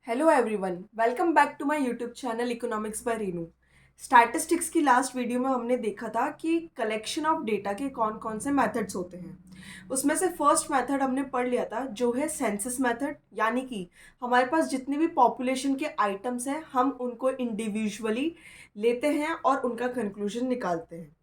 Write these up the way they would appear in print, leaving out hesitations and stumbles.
Hello everyone, welcome back to my YouTube channel economics by Renu. Statistics की last video में हमने देखा था कि कलेक्शन ऑफ डेटा के कौन कौन से मेथड्स होते हैं। उसमें से फर्स्ट मेथड हमने पढ़ लिया था जो है सेंसस मेथड, यानी कि हमारे पास जितने भी पॉपुलेशन के आइटम्स हैं हम उनको इंडिविजुअली लेते हैं और उनका कंक्लूजन निकालते हैं।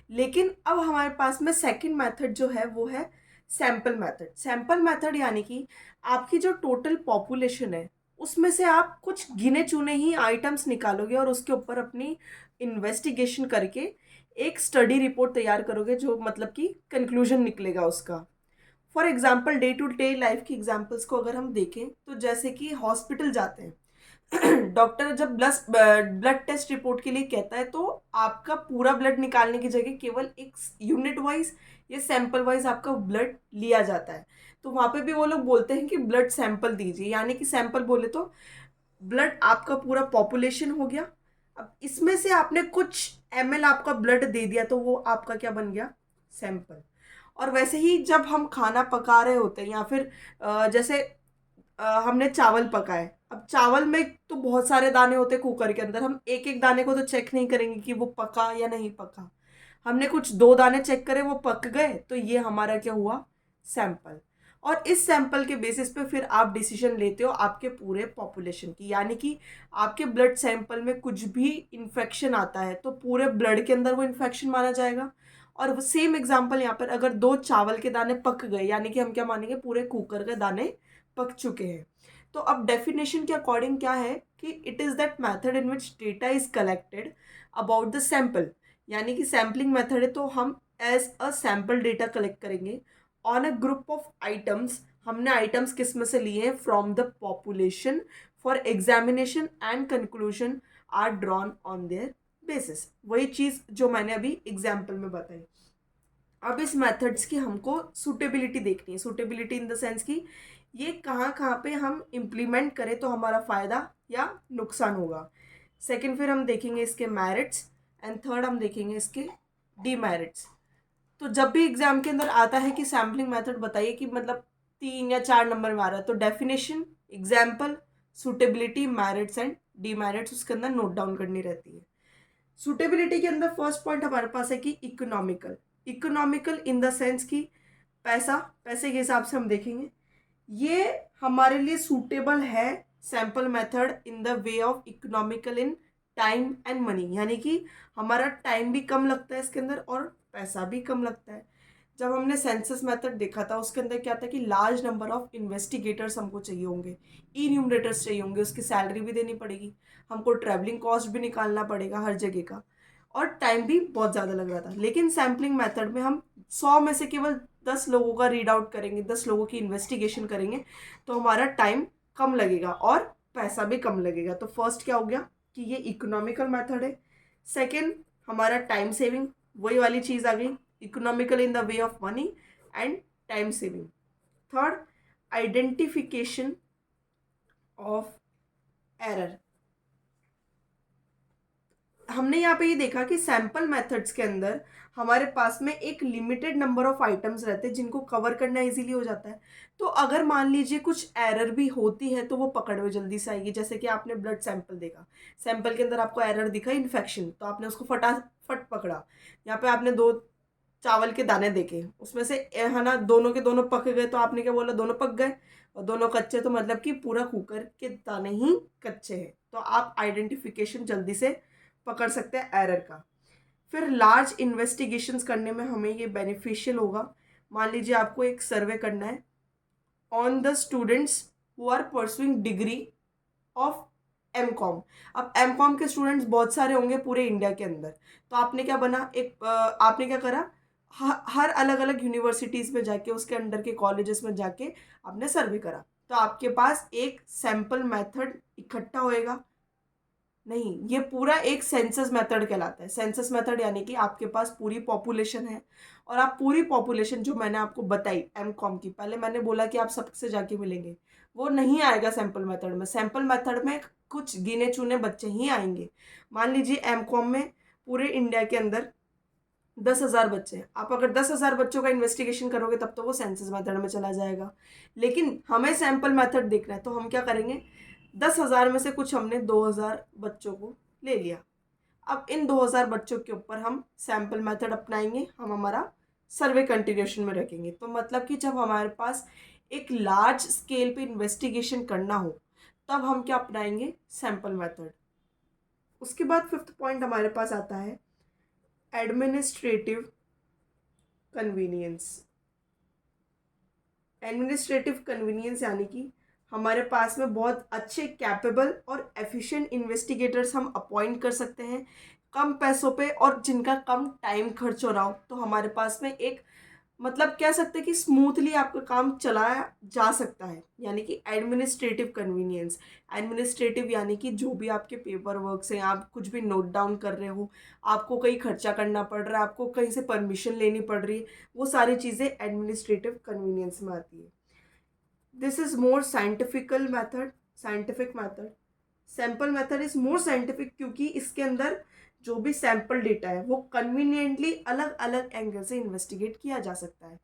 लेकिन अब हमारे पास में सेकेंड मेथड जो है वो है सैंपल मेथड। सैंपल मेथड यानी कि आपकी जो टोटल पॉपुलेशन है उसमें से आप कुछ गिने चुने ही आइटम्स निकालोगे और उसके ऊपर अपनी इन्वेस्टिगेशन करके एक स्टडी रिपोर्ट तैयार करोगे, जो मतलब कि कंक्लूजन निकलेगा उसका। For example day to day life की एग्जाम्पल्स को अगर हम देखें तो जैसे कि हॉस्पिटल जाते हैं डॉक्टर जब ब्लड टेस्ट रिपोर्ट के लिए कहता है तो आपका पूरा ब्लड निकालने की जगह केवल एक यूनिट वाइज या सैंपल वाइज आपका ब्लड लिया जाता है। तो वहां पे भी वो लोग बोलते हैं कि ब्लड सैंपल दीजिए, यानी कि सैंपल बोले तो ब्लड आपका पूरा पॉपुलेशन हो गया। अब इसमें से आपने कुछ एमएल आपका ब्लड दे दिया तो वो आपका क्या बन गया, सैंपल। और वैसे ही जब हम खाना पका रहे होते हैं या फिर जैसे हमने चावल पकाए, अब चावल में तो बहुत सारे दाने होते हैं कुकर के अंदर, हम एक एक दाने को तो चेक नहीं करेंगे कि वो पका या नहीं पका। हमने कुछ दो दाने चेक करे, वो पक गए, तो ये हमारा क्या हुआ, सैंपल। और इस सैंपल के बेसिस पे फिर आप डिसीजन लेते हो आपके पूरे पॉपुलेशन की, यानी कि आपके ब्लड सैंपल में कुछ भी इन्फेक्शन आता है तो पूरे ब्लड के अंदर वो इन्फेक्शन माना जाएगा। और सेम एग्जाम्पल यहाँ पर अगर दो चावल के दाने पक गए, यानी कि हम क्या मानेंगे, पूरे कुकर के दाने पक चुके हैं। तो अब डेफिनेशन के अकॉर्डिंग क्या है कि it is that method in which data is collected about the sample, यानी कि सैम्पलिंग मेथड है तो हम as a sample data collect करेंगे on a group of items. हमने आइटम्स किस में से लिए हैं, from the population, for examination and conclusion are drawn on their basis. वही चीज जो मैंने अभी एग्जाम्पल में बताई। अब इस मेथड्स की हमको सूटेबिलिटी देखनी है। सूटेबिलिटी इन द सेंस कि ये कहाँ कहाँ पे हम इम्प्लीमेंट करें तो हमारा फायदा या नुकसान होगा। सेकंड फिर हम देखेंगे इसके मेरिट्स एंड थर्ड हम देखेंगे इसके डीमेरिट्स। तो जब भी एग्जाम के अंदर आता है कि सैम्पलिंग मेथड बताइए कि मतलब 3 या 4 नंबर में आ रहा है, तो definition, example, suitability, merits and demerits उसके अंदर नोट डाउन करनी रहती है। सूटेबिलिटी के अंदर फर्स्ट पॉइंट हमारे पास है कि economical. Economical in the sense कि पैसा, पैसे के हिसाब से हम देखेंगे ये हमारे लिए सूटेबल है sample method in the way of economical in time and money, यानी कि हमारा टाइम भी कम लगता है इसके अंदर और पैसा भी कम लगता है। जब हमने सेंसस मेथड देखा था उसके अंदर क्या था कि लार्ज नंबर ऑफ इन्वेस्टिगेटर्स हमको चाहिए होंगे, ई न्यूमरेटर्स चाहिए होंगे, उसकी सैलरी भी देनी पड़ेगी, हमको ट्रैवलिंग कॉस्ट भी निकालना पड़ेगा हर जगह का, और टाइम भी बहुत ज़्यादा लग रहा था। लेकिन सैम्पलिंग मेथड में हम 100 में से केवल 10 लोगों का रीड आउट करेंगे, 10 लोगों की इन्वेस्टिगेशन करेंगे, तो हमारा टाइम कम लगेगा और पैसा भी कम लगेगा। तो फर्स्ट क्या हो गया कि ये इकोनॉमिकल मेथड है। सेकेंड, हमारा टाइम सेविंग, वही वाली चीज़ आ गई, economical in the way of money and time saving. Third, identification of error. हमने यहाँ पे ये देखा कि सैंपल मेथड्स के अंदर हमारे पास में एक लिमिटेड नंबर ऑफ आइटम्स रहते हैं जिनको कवर करना इजीली हो जाता है। तो अगर मान लीजिए कुछ एरर भी होती है तो वो पकड़ में जल्दी से आएगी। जैसे कि आपने ब्लड सैंपल देखा, सैंपल के अंदर आपको एरर दिखा इन्फेक्शन, तो आपने उसको फटाफट पकड़ा। यहाँ पे आपने दो चावल के दाने देखे, उसमें से है ना दोनों के दोनों पक गए, तो आपने क्या बोला, दोनों पक गए। और दोनों कच्चे, तो मतलब कि पूरा कुकर के दाने ही कच्चे हैं, तो आप आइडेंटिफिकेशन जल्दी से पकड़ सकते हैं एरर का। फिर लार्ज इन्वेस्टिगेशंस करने में हमें ये बेनिफिशियल होगा। मान लीजिए आपको एक सर्वे करना है on the students who are pursuing degree of M Com. अब एम कॉम के स्टूडेंट्स बहुत सारे होंगे पूरे इंडिया के अंदर, तो आपने क्या बना, एक आपने क्या करा, हर अलग अलग यूनिवर्सिटीज में जाके, उसके अंडर के कॉलेजेस में जाके आपने सर्वे करा, तो आपके पास एक सैंपल मेथड इकट्ठा होएगा। नहीं, ये पूरा एक सेंसस मेथड कहलाता है। सेंसस मेथड यानी कि आपके पास पूरी पॉपुलेशन है और आप पूरी पॉपुलेशन जो मैंने आपको बताई एम कॉम की, पहले मैंने बोला कि आप सबसे जाके मिलेंगे, वो नहीं आएगा सैंपल मेथड में। सैंपल मेथड में कुछ गिने चुने बच्चे ही आएंगे। मान लीजिए एम कॉम में पूरे इंडिया के अंदर 10,000 बच्चे हैं, आप अगर 10,000 बच्चों का इन्वेस्टिगेशन करोगे तब तो वो सेंसस मेथड में चला जाएगा। लेकिन हमें सैंपल मेथड देखना है, तो हम क्या करेंगे, 10,000 में से कुछ हमने 2,000 बच्चों को ले लिया। अब इन 2,000 बच्चों के ऊपर हम सैम्पल मेथड अपनाएंगे, हम हमारा सर्वे कंटिन्यूएशन में रखेंगे। तो मतलब कि जब हमारे पास एक लार्ज स्केल पे इन्वेस्टिगेशन करना हो तब हम क्या अपनाएंगे, सैम्पल मेथड। उसके बाद फिफ्थ पॉइंट हमारे पास आता है एडमिनिस्ट्रेटिव कन्वीनियंस। एडमिनिस्ट्रेटिव कन्वीनियंस यानी कि हमारे पास में बहुत अच्छे कैपेबल और एफिशिएंट इन्वेस्टिगेटर्स हम अपॉइंट कर सकते हैं कम पैसों पे, और जिनका कम टाइम खर्च हो रहा हो। तो हमारे पास में एक मतलब कह सकते हैं कि स्मूथली आपका काम चलाया जा सकता है, यानी कि एडमिनिस्ट्रेटिव कन्वीनियंस। एडमिनिस्ट्रेटिव यानी कि जो भी आपके पेपर वर्क हैं, आप कुछ भी नोट डाउन कर रहे हो, आपको कहीं खर्चा करना पड़ रहा है, आपको कहीं से परमिशन लेनी पड़ रही है, वो सारी चीज़ें एडमिनिस्ट्रेटिव कन्वीनियंस में आती है। This is more scientifical method, scientific method. Sample method is more scientific क्योंकि इसके अंदर जो भी सैम्पल डेटा है वो कन्वीनियंटली अलग अलग एंगल से इन्वेस्टिगेट किया जा सकता है।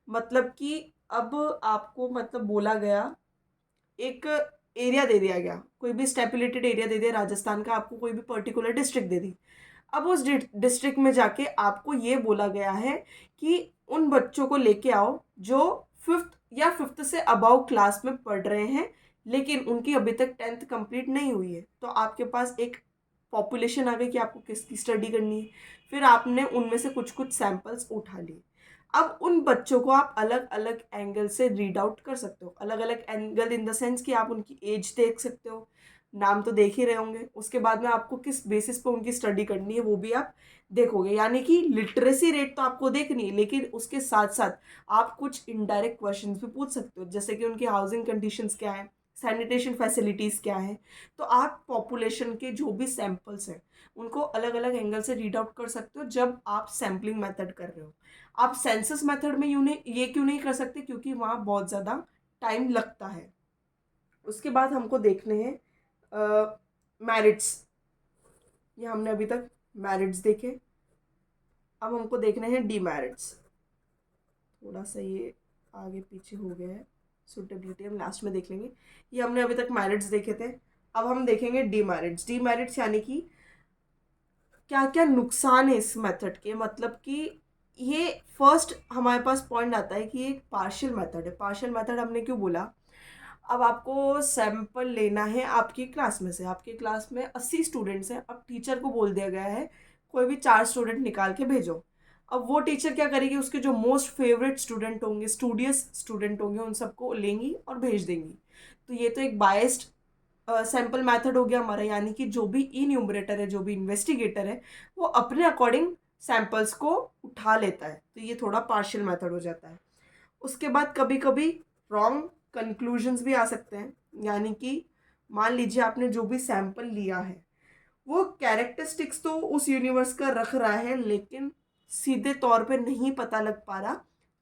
मतलब कि अब आपको मतलब बोला गया, एक एरिया दे दिया गया, कोई भी स्टेपुलेटेड एरिया दे दिया राजस्थान का, आपको कोई भी पर्टिकुलर डिस्ट्रिक्ट दे दी। अब उस डिस्ट्रिक्ट में जाके आपको ये बोला गया है कि उन बच्चों को लेके आओ जो फिफ्थ या फिफ्थ से अबव क्लास में पढ़ रहे हैं, लेकिन उनकी अभी तक 10th कंप्लीट नहीं हुई है। तो आपके पास एक पॉपुलेशन आ गई कि आपको किसकी स्टडी करनी है। फिर आपने उनमें से कुछ कुछ सैंपल्स उठा लिए। अब उन बच्चों को आप अलग अलग एंगल से रीड आउट कर सकते हो। अलग अलग एंगल इन द सेंस कि आप उनकी एज देख सकते हो, नाम तो देख ही रहे होंगे। उसके बाद में आपको किस बेसिस पे उनकी स्टडी करनी है वो भी आप देखोगे। यानी कि लिटरेसी रेट तो आपको देखनी है, लेकिन उसके साथ साथ आप कुछ इनडायरेक्ट क्वेश्चंस भी पूछ सकते हो, जैसे कि उनकी हाउसिंग कंडीशंस क्या है, सैनिटेशन फैसिलिटीज़ क्या है। तो आप पॉपुलेशन के जो भी सैंपल्स हैं उनको अलग अलग एंगल से रीड आउट कर सकते हो जब आप सैम्पलिंग मेथड कर रहे हो। आप सेंसस मेथड में ये क्यों नहीं कर सकते, क्योंकि वहाँ बहुत ज़्यादा टाइम लगता है। उसके बाद हमको देखने हैं मैरिट्स। ये हमने अभी तक मैरिट्स देखे, अब हमको देखने हैं डीमेरिट्स। थोड़ा सा ये आगे पीछे हो गया है, सुटेबिलिटी हम लास्ट में देख लेंगे। ये हमने अभी तक मैरिट्स देखे थे, अब हम देखेंगे डीमेरिट्स। डीमेरिट्स यानी कि क्या क्या नुकसान है इस मेथड के। मतलब कि ये फर्स्ट हमारे पास पॉइंट आता है कि एक पार्शियल मेथड है। पार्शियल मेथड हमने क्यों बोला, अब आपको सैंपल लेना है आपकी क्लास में से, आपकी क्लास में 80 स्टूडेंट्स हैं। अब टीचर को बोल दिया गया है कोई भी 4 स्टूडेंट निकाल के भेजो। अब वो टीचर क्या करेगी, उसके जो मोस्ट फेवरेट स्टूडेंट होंगे, स्टूडियस स्टूडेंट होंगे, उन सबको लेंगी और भेज देंगी। तो ये तो एक बायस्ड सैंपल मेथड हो गया हमारा, यानी कि जो भी इन्यूमरेटर है, जो भी इन्वेस्टिगेटर है, वो अपने अकॉर्डिंग सैंपल्स को उठा लेता है। तो ये थोड़ा पार्शियल मेथड हो जाता है। उसके बाद कभी कभी रॉन्ग कंक्लूजन्स भी आ सकते हैं। यानी कि मान लीजिए आपने जो भी सैंपल लिया है वो कैरेक्टरिस्टिक्स तो उस यूनिवर्स का रख रहा है, लेकिन सीधे तौर पे नहीं पता लग पा रहा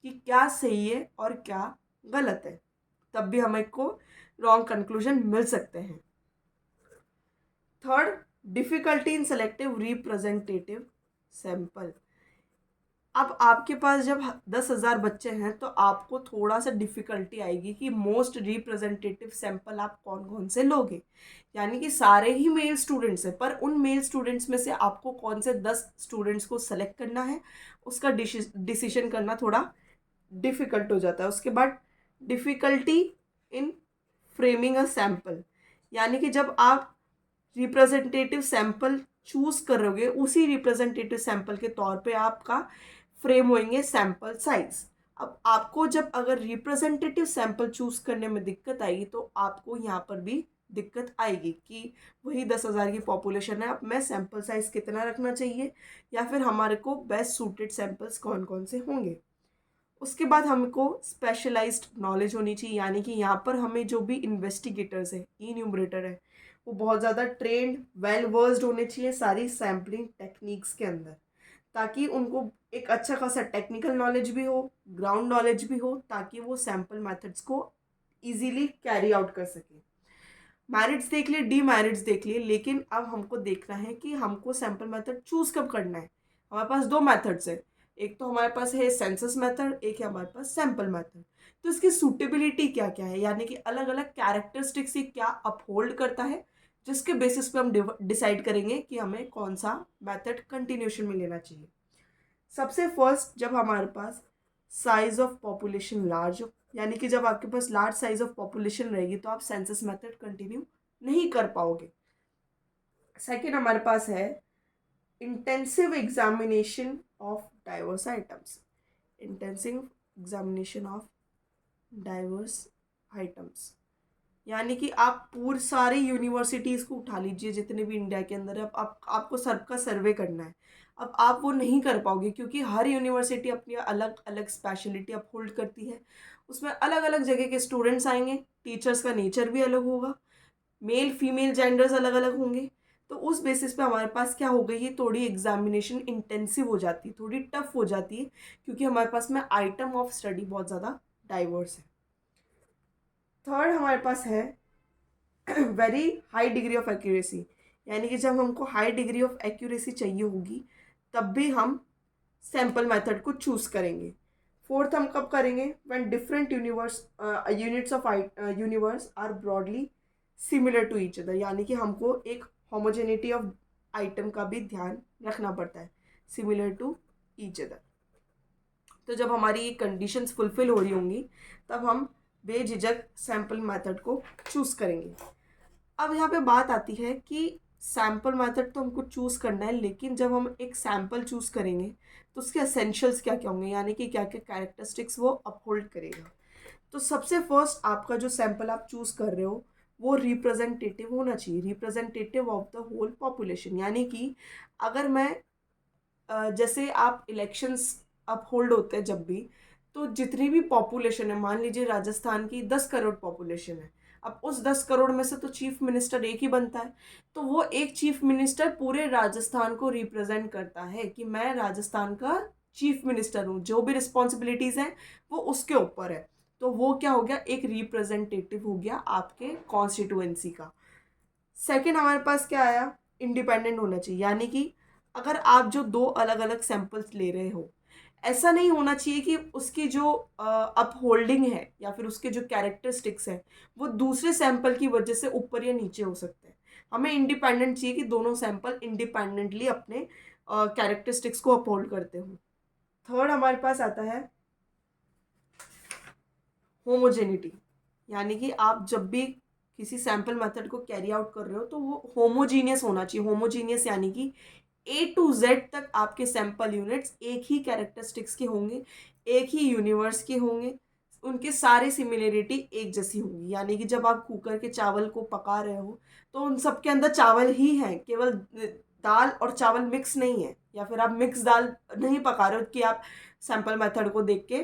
कि क्या सही है और क्या गलत है, तब भी हमें को रॉन्ग कंक्लूजन मिल सकते हैं। Third, difficulty in selective representative sample. अब आपके पास जब 10,000 बच्चे हैं तो आपको थोड़ा सा डिफिकल्टी आएगी कि मोस्ट रिप्रेजेंटेटिव सैंपल आप कौन कौन से लोगे। यानी कि सारे ही मेल स्टूडेंट्स हैं, पर उन मेल स्टूडेंट्स में से आपको कौन से 10 स्टूडेंट्स को सेलेक्ट करना है, उसका डिसीजन करना थोड़ा डिफिकल्ट हो जाता है। उसके बाद difficulty in framing a sample. यानी कि जब आप रिप्रेजेंटेटिव सैंपल चूज कर रहे हो, उसी रिप्रेजेंटेटिव सैंपल के तौर पे आपका फ्रेम होंगे सैंपल साइज। अब आपको जब अगर रिप्रेजेंटेटिव सैंपल चूज करने में दिक्कत आएगी तो आपको यहाँ पर भी दिक्कत आएगी कि वही 10,000 की पॉपुलेशन है, अब मैं सैंपल साइज कितना रखना चाहिए, या फिर हमारे को बेस्ट सूटेड सैंपल्स कौन कौन से होंगे। उसके बाद हमको स्पेशलाइज्ड नॉलेज होनी चाहिए। यानी कि यहाँ पर हमें जो भी इन्वेस्टिगेटर्स है, इन्यूमरेटर है, वो बहुत ज़्यादा ट्रेंड वेल वर्स्ड होने चाहिए सारी सैम्पलिंग टेक्निक्स के अंदर, ताकि उनको एक अच्छा खासा टेक्निकल नॉलेज भी हो, ग्राउंड नॉलेज भी हो, ताकि वो सैम्पल मेथड्स को इजीली कैरी आउट कर सके। मैरिट्स देख लिए, डी मैरिट्स देख लिए, लेकिन अब हमको देखना है कि हमको सैम्पल मेथड चूज कब करना है। हमारे पास दो मेथड्स है, एक तो हमारे पास है सेंसस मेथड, एक है हमारे पास सैम्पल मेथड। तो इसकी सूटेबिलिटी क्या क्या है, यानी कि अलग अलग कैरेक्टरिस्टिक्स ये क्या अपहोल्ड करता है, जिसके बेसिस पे हम डिसाइड करेंगे कि हमें कौन सा मेथड कंटिन्यूशन में लेना चाहिए। सबसे फर्स्ट, जब हमारे पास साइज ऑफ पॉपुलेशन लार्ज हो, यानी कि जब आपके पास लार्ज साइज ऑफ पॉपुलेशन रहेगी तो आप सेंसस मेथड कंटिन्यू नहीं कर पाओगे। सेकेंड हमारे पास है intensive examination of diverse items. Intensive examination of diverse items, यानी कि आप पूरे सारे यूनिवर्सिटीज़ को उठा लीजिए जितने भी इंडिया के अंदर है, अब आपको सबका सर्वे करना है। अब आप वो नहीं कर पाओगे क्योंकि हर यूनिवर्सिटी अपनी अलग अलग स्पेशलिटी अपहोल्ड करती है। उसमें अलग अलग जगह के स्टूडेंट्स आएंगे, टीचर्स का नेचर भी अलग होगा, मेल फीमेल जेंडर्स अलग अलग होंगे। तो उस बेसिस पे हमारे पास क्या हो गई है, थोड़ी एग्जामिनेशन इंटेंसिव हो जाती है, थोड़ी टफ हो जाती है, क्योंकि हमारे पास में आइटम ऑफ स्टडी बहुत ज़्यादा डाइवर्स है। थर्ड हमारे पास है very high degree of accuracy, यानी कि जब हमको हाई डिग्री ऑफ एक्यूरेसी चाहिए होगी तब भी हम सैम्पल मेथड को चूज करेंगे। फोर्थ हम कब करेंगे, when different units of universe are broadly similar to each other, यानी कि हमको एक होमोजेनिटी ऑफ आइटम का भी ध्यान रखना पड़ता है, सिमिलर टू ईच अदर। तो जब हमारी ये कंडीशंस फुलफिल हो रही होंगी तब हम बेझिझक सैम्पल मेथड को चूज करेंगे। अब यहाँ पे बात आती है कि सैम्पल मेथड तो हमको चूज करना है, लेकिन जब हम एक सैम्पल चूज करेंगे तो उसके एसेंशियल्स क्या क्या होंगे, यानी कि क्या क्या कैरेक्टरिस्टिक्स वो अपहोल्ड करेगा। तो सबसे फर्स्ट आपका जो सैम्पल आप चूज कर रहे हो वो रिप्रेजेंटेटिव होना चाहिए, representative of the whole population. यानी कि अगर मैं जैसे आप इलेक्शंस अपहोल्ड होते हैं जब भी, तो जितनी भी पॉपुलेशन है, मान लीजिए राजस्थान की 10 करोड़ पॉपुलेशन है, अब उस 10 करोड़ में से तो चीफ मिनिस्टर एक ही बनता है, तो वो एक चीफ मिनिस्टर पूरे राजस्थान को रिप्रेजेंट करता है कि मैं राजस्थान का चीफ मिनिस्टर हूँ, जो भी रिस्पॉन्सिबिलिटीज हैं वो उसके ऊपर है। तो वो क्या हो गया, एक रिप्रेजेंटेटिव हो गया आपके कॉन्स्टिट्यूएंसी का। सेकंड हमारे पास क्या आया, इंडिपेंडेंट होना चाहिए, यानी कि अगर आप जो दो अलग अलग सैंपल्स ले रहे हो, ऐसा नहीं होना चाहिए कि उसकी जो अपहोल्डिंग है या फिर उसके जो कैरेक्टरिस्टिक्स है वो दूसरे सैंपल की वजह से ऊपर या नीचे हो सकते हैं। हमें इंडिपेंडेंट चाहिए कि दोनों सैंपल इंडिपेंडेंटली अपने कैरेक्टरिस्टिक्स को अपहोल्ड करते हो। थर्ड हमारे पास आता है होमोजेनिटी, यानी कि आप जब भी किसी सैंपल मेथड को कैरी आउट कर रहे हो तो वो होमोजीनियस होना चाहिए। होमोजीनियस यानी कि A to Z तक आपके सैंपल यूनिट्स एक ही कैरेक्टरिस्टिक्स के होंगे, एक ही यूनिवर्स के होंगे, उनके सारे सिमिलरिटी एक जैसी होंगी। यानी कि जब आप कुकर के चावल को पका रहे हो तो उन सब के अंदर चावल ही हैं, केवल दाल और चावल मिक्स नहीं है, या फिर आप मिक्स दाल नहीं पका रहे हो कि आप सैंपल मेथड को देख के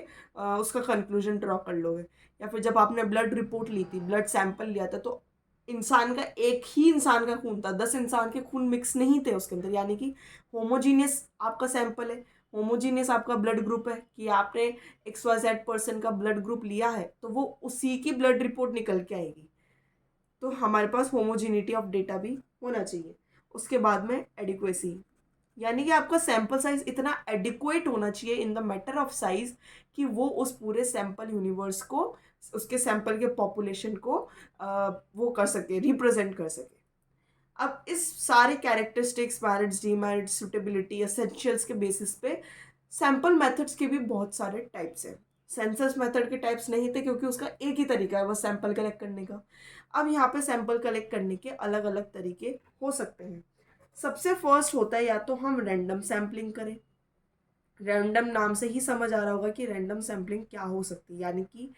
उसका कंक्लूजन ड्रॉ कर लोगे। या फिर जब आपने ब्लड रिपोर्ट ली थी, ब्लड सैंपल लिया था, तो इंसान का एक ही इंसान का खून था, 10 इंसान के खून मिक्स नहीं थे उसके अंदर, यानी कि होमोजीनियस आपका सैंपल है, होमोजीनियस आपका ब्लड ग्रुप है कि आपने XYZ पर्सन का ब्लड ग्रुप लिया है तो वो उसी की ब्लड रिपोर्ट निकल के आएगी। तो हमारे पास होमोजीनिटी ऑफ डेटा भी होना चाहिए। उसके बाद में एडिक्वेसी, यानी कि आपका सैंपल साइज इतना एडिक्वेट होना चाहिए in the matter of size कि वो उस पूरे सैंपल यूनिवर्स को, उसके सैंपल के पॉपुलेशन को वो कर सके, रिप्रेजेंट कर सके। अब इस सारे characteristics, merits, demerits, suitability, essentials के बेसिस पे सैंपल मेथड्स के भी बहुत सारे टाइप्स हैं। सेंसस मेथड के टाइप्स नहीं थे क्योंकि उसका एक ही तरीका है, वो सैंपल कलेक्ट करने का। अब यहाँ पे सैंपल कलेक्ट करने के अलग अलग तरीके हो सकते हैं। सबसे फर्स्ट होता है या तो हम रैंडम सैम्पलिंग करें। रैंडम नाम से ही समझ आ रहा होगा कि रैंडम सैम्पलिंग क्या हो सकती है, यानी कि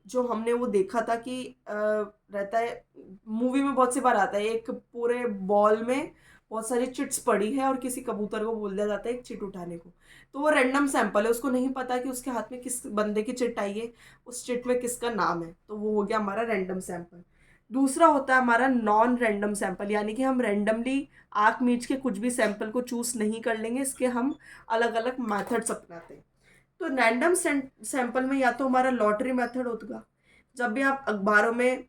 जो हमने वो देखा था कि रहता है, मूवी में बहुत सी बार आता है, एक पूरे बॉल में बहुत सारी चिट्स पड़ी है और किसी कबूतर को बोल दिया जाता है एक चिट उठाने को। तो वो रैंडम सैंपल है, उसको नहीं पता कि उसके हाथ में किस बंदे की चिट आई है, उस चिट में किसका नाम है, तो वो हो गया हमारा रैंडम सैंपल। दूसरा होता है हमारा नॉन रैंडम सैंपल, यानी कि हम रैंडमली आँख मीच के कुछ भी सैंपल को चूज नहीं कर लेंगे, इसके हम अलग अलग मैथड्स अपनाते हैं। तो रैंडम सैंपल में या तो हमारा लॉटरी मेथड होगा, जब भी आप अखबारों में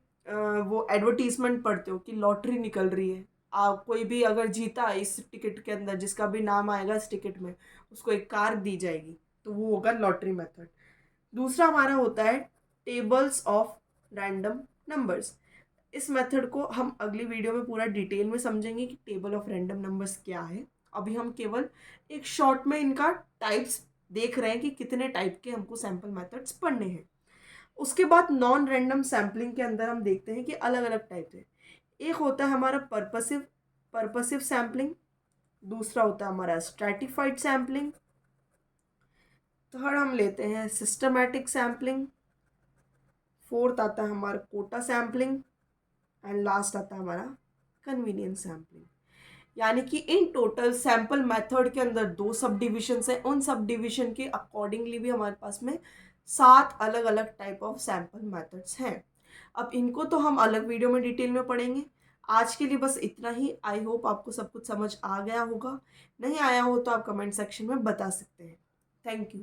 वो एडवर्टीजमेंट पढ़ते हो कि लॉटरी निकल रही है, आप कोई भी अगर जीता इस टिकट के अंदर, जिसका भी नाम आएगा इस टिकट में, उसको एक कार दी जाएगी, तो वो होगा लॉटरी मेथड। दूसरा हमारा होता है टेबल्स ऑफ रैंडम नंबर्स। इस मेथड को हम अगली वीडियो में पूरा डिटेल में समझेंगे कि टेबल ऑफ रैंडम नंबर्स क्या है। अभी हम केवल एक शॉर्ट में इनका टाइप्स देख रहे हैं कि कितने टाइप के हमको सैम्पल मेथड्स पढ़ने हैं। उसके बाद नॉन रैंडम सैम्पलिंग के अंदर हम देखते हैं कि अलग अलग टाइप है। एक होता है हमारा पर्पसिव सैम्पलिंग, दूसरा होता है हमारा स्ट्रैटिफाइड सैम्पलिंग, थर्ड हम लेते हैं सिस्टमैटिक सैम्पलिंग, फोर्थ आता है हमारा कोटा सैम्पलिंग एंड लास्ट आता है हमारा कन्वीनियंस सैम्पलिंग। यानी कि इन टोटल सैम्पल मेथड के अंदर 2 सब डिविजन्स हैं। उन सब डिविजन के अकॉर्डिंगली भी हमारे पास में 7 अलग अलग टाइप ऑफ सैम्पल मेथड्स हैं। अब इनको तो हम अलग वीडियो में डिटेल में पढ़ेंगे। आज के लिए बस इतना ही। आई होप आपको सब कुछ समझ आ गया होगा। नहीं आया हो तो आप कमेंट सेक्शन में बता सकते हैं। Thank you.